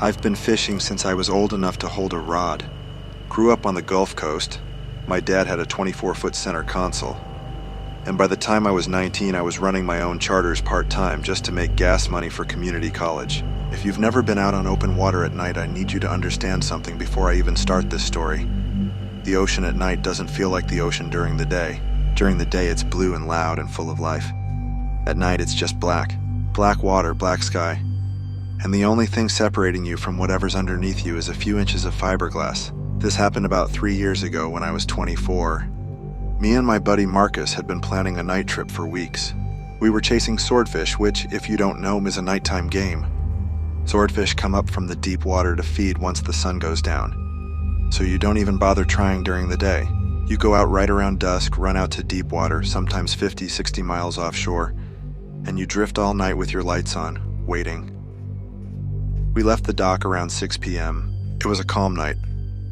I've been fishing since I was old enough to hold a rod. Grew up on the Gulf Coast. My dad had a 24-foot center console. And by the time I was 19, I was running my own charters part-time just to make gas money for community college. If you've never been out on open water at night, I need you to understand something before I even start this story. The ocean at night doesn't feel like the ocean during the day. During the day, it's blue and loud and full of life. At night, it's just black. Black water, black sky. And the only thing separating you from whatever's underneath you is a few inches of fiberglass. This happened about 3 years ago when I was 24. Me and my buddy Marcus had been planning a night trip for weeks. We were chasing swordfish, which, if you don't know, is a nighttime game. Swordfish come up from the deep water to feed once the sun goes down. So you don't even bother trying during the day. You go out right around dusk, run out to deep water, sometimes 50, 60 miles offshore, and you drift all night with your lights on, waiting. We left the dock around 6 p.m. It was a calm night.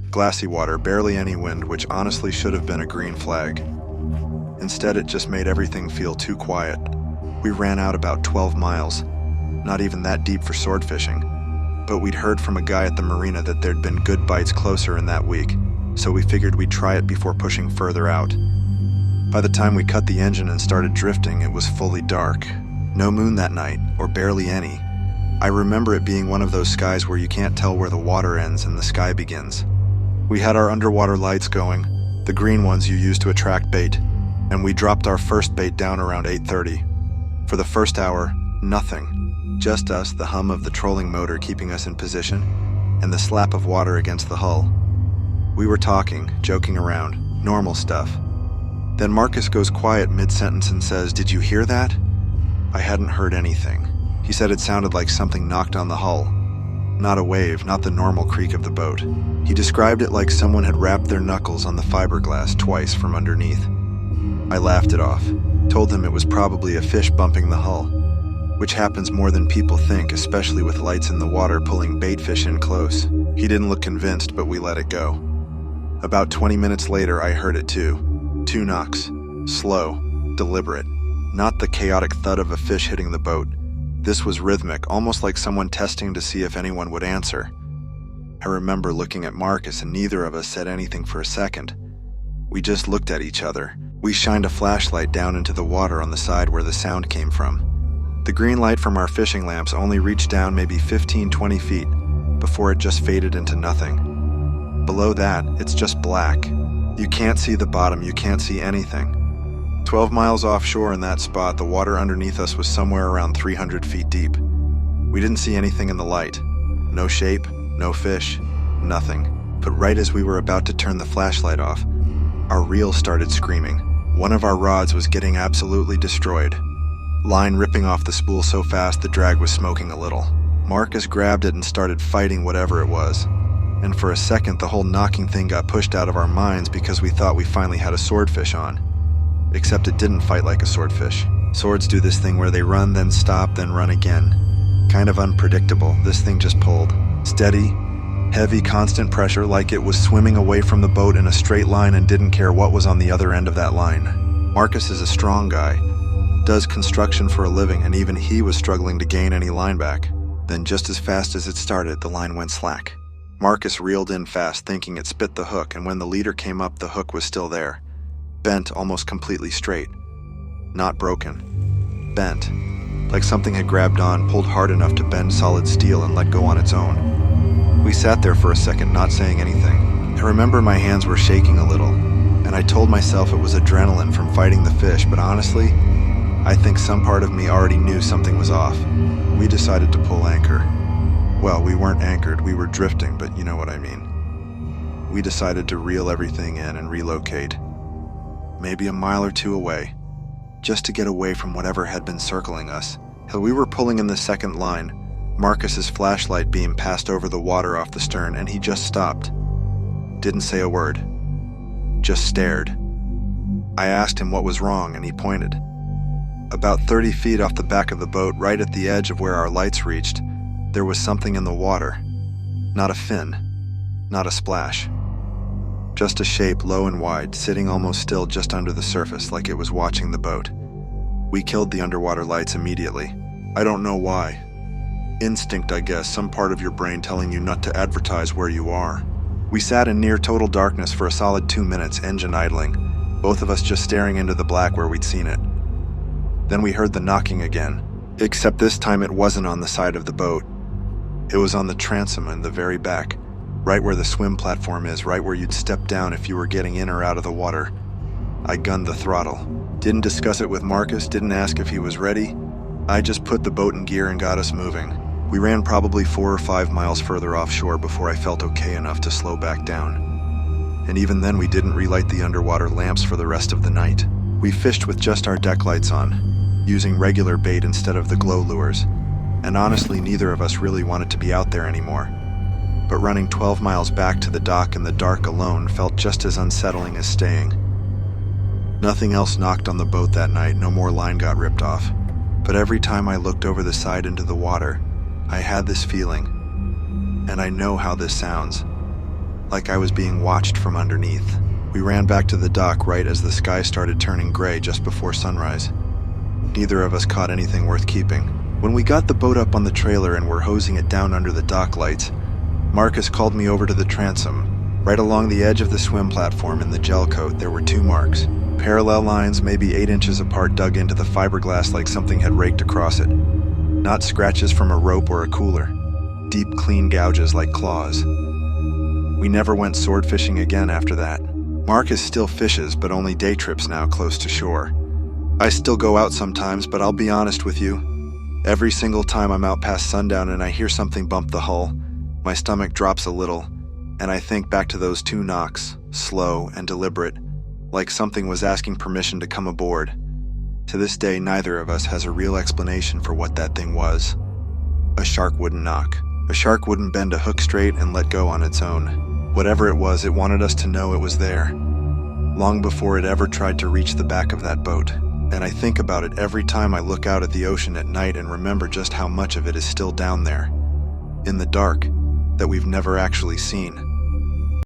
Glassy water, barely any wind, which honestly should have been a green flag. Instead, it just made everything feel too quiet. We ran out about 12 miles, not even that deep for sword fishing, but we'd heard from a guy at the marina that there'd been good bites closer in that week, so we figured we'd try it before pushing further out. By the time we cut the engine and started drifting, it was fully dark. No moon that night, or barely any. I remember it being one of those skies where you can't tell where the water ends and the sky begins. We had our underwater lights going, the green ones you use to attract bait, and we dropped our first bait down around 8:30. For the first hour, nothing. Just us, the hum of the trolling motor keeping us in position, and the slap of water against the hull. We were talking, joking around, normal stuff. Then Marcus goes quiet mid-sentence and says, "Did you hear that?" I hadn't heard anything. He said it sounded like something knocked on the hull. Not a wave, not the normal creak of the boat. He described it like someone had wrapped their knuckles on the fiberglass twice from underneath. I laughed it off, told him it was probably a fish bumping the hull, which happens more than people think, especially with lights in the water pulling bait fish in close. He didn't look convinced, but we let it go. About 20 minutes later, I heard it too. 2 knocks. Slow, deliberate. Not the chaotic thud of a fish hitting the boat. This was rhythmic, almost like someone testing to see if anyone would answer. I remember looking at Marcus, and neither of us said anything for a second. We just looked at each other. We shined a flashlight down into the water on the side where the sound came from. The green light from our fishing lamps only reached down maybe 15-20 feet before it just faded into nothing. Below that, it's just black. You can't see the bottom, you can't see anything. 12 miles offshore in that spot, the water underneath us was somewhere around 300 feet deep. We didn't see anything in the light. No shape, no fish, nothing. But right as we were about to turn the flashlight off, our reel started screaming. One of our rods was getting absolutely destroyed. Line ripping off the spool so fast the drag was smoking a little. Marcus grabbed it and started fighting whatever it was. And for a second, the whole knocking thing got pushed out of our minds because we thought we finally had a swordfish on. Except it didn't fight like a swordfish. Swords do this thing where they run, then stop, then run again. Kind of unpredictable. This thing just pulled. Steady, heavy, constant pressure, like it was swimming away from the boat in a straight line and didn't care what was on the other end of that line. Marcus is a strong guy, does construction for a living, and even he was struggling to gain any line back. Then just as fast as it started, the line went slack. Marcus reeled in fast, thinking it spit the hook, and when the leader came up, the hook was still there. Bent almost completely straight. Not broken. Bent. Like something had grabbed on, pulled hard enough to bend solid steel and let go on its own. We sat there for a second, not saying anything. I remember my hands were shaking a little, and I told myself it was adrenaline from fighting the fish, but honestly, I think some part of me already knew something was off. We decided to pull anchor. Well, we weren't anchored, we were drifting, but you know what I mean. We decided to reel everything in and relocate. Maybe a mile or 2 away, just to get away from whatever had been circling us. As we were pulling in the second line, Marcus's flashlight beam passed over the water off the stern, and he just stopped. Didn't say a word. Just stared. I asked him what was wrong, and he pointed. About 30 feet off the back of the boat, right at the edge of where our lights reached, there was something in the water. Not a fin, not a splash. Just a shape low and wide, sitting almost still just under the surface like it was watching the boat. We killed the underwater lights immediately. I don't know why. Instinct, I guess, some part of your brain telling you not to advertise where you are. We sat in near total darkness for a solid 2 minutes, engine idling, both of us just staring into the black where we'd seen it. Then we heard the knocking again, except this time it wasn't on the side of the boat. It was on the transom in the very back, right where the swim platform is, right where you'd step down if you were getting in or out of the water. I gunned the throttle. Didn't discuss it with Marcus, didn't ask if he was ready. I just put the boat in gear and got us moving. We ran probably 4 or 5 miles further offshore before I felt okay enough to slow back down. And even then we didn't relight the underwater lamps for the rest of the night. We fished with just our deck lights on, using regular bait instead of the glow lures. And honestly, neither of us really wanted to be out there anymore. But running 12 miles back to the dock in the dark alone felt just as unsettling as staying. Nothing else knocked on the boat that night, no more line got ripped off. But every time I looked over the side into the water, I had this feeling, and I know how this sounds, like I was being watched from underneath. We ran back to the dock right as the sky started turning gray just before sunrise. Neither of us caught anything worth keeping. When we got the boat up on the trailer and were hosing it down under the dock lights, Marcus called me over to the transom. Right along the edge of the swim platform in the gel coat, there were 2 marks. Parallel lines, maybe 8 inches apart, dug into the fiberglass like something had raked across it. Not scratches from a rope or a cooler. Deep, clean gouges like claws. We never went sword fishing again after that. Marcus still fishes, but only day trips now close to shore. I still go out sometimes, but I'll be honest with you. Every single time I'm out past sundown and I hear something bump the hull, my stomach drops a little, and I think back to those 2 knocks, slow and deliberate, like something was asking permission to come aboard. To this day, neither of us has a real explanation for what that thing was. A shark wouldn't knock. A shark wouldn't bend a hook straight and let go on its own. Whatever it was, it wanted us to know it was there, long before it ever tried to reach the back of that boat. And I think about it every time I look out at the ocean at night and remember just how much of it is still down there, in the dark, that we've never actually seen.